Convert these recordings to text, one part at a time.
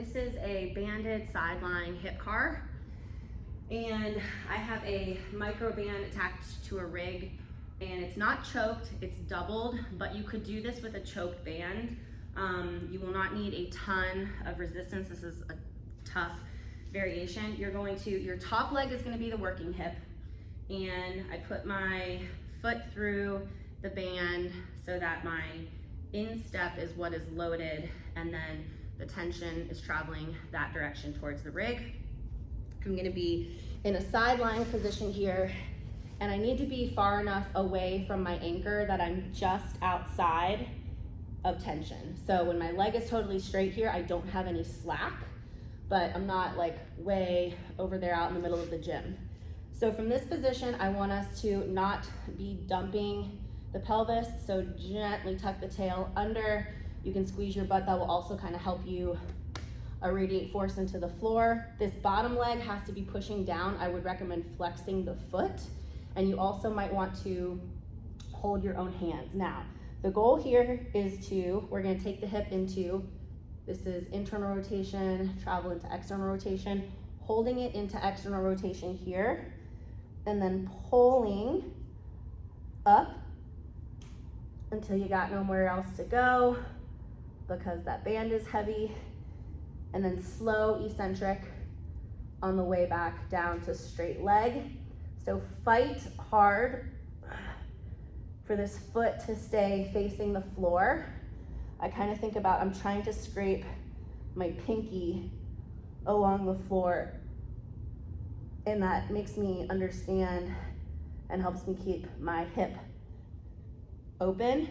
This is a banded sideline hip car, and I have a micro band attached to a rig, and it's not choked, it's doubled, but you could do this with a choked band. You will not need a ton of resistance. This is a tough variation. Your top leg is gonna be the working hip, and I put my foot through the band so that my instep is what is loaded, and then the tension is traveling that direction towards the rig. I'm gonna be in a sideline position here, and I need to be far enough away from my anchor that I'm just outside of tension. So when my leg is totally straight here, I don't have any slack, but I'm not like way over there out in the middle of the gym. So from this position, I want us to not be dumping the pelvis, so gently tuck the tail under. You can squeeze your butt. That will also kind of help you radiate force into the floor. This bottom leg has to be pushing down. I would recommend flexing the foot, and you also might want to hold your own hands. Now, the goal here is we're gonna take the hip into, this is internal rotation, travel into external rotation, holding it into external rotation here, and then pulling up until you got nowhere else to go because that band is heavy, and then slow eccentric on the way back down to straight leg. So fight hard for this foot to stay facing the floor. I kind of think about, I'm trying to scrape my pinky along the floor, and that makes me understand and helps me keep my hip open.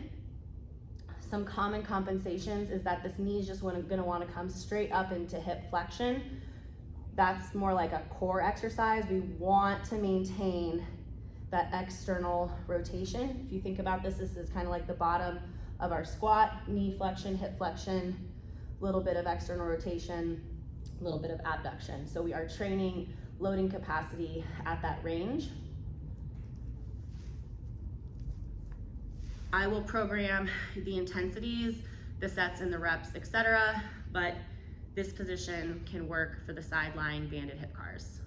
Some common compensations is that this knee is just gonna wanna come straight up into hip flexion. That's more like a core exercise. We want to maintain that external rotation. If you think about this, this is kind of like the bottom of our squat, knee flexion, hip flexion, a little bit of external rotation, a little bit of abduction. So we are training loading capacity at that range. I will program the intensities, the sets and the reps, etc., but this position can work for the sideline banded hip cars.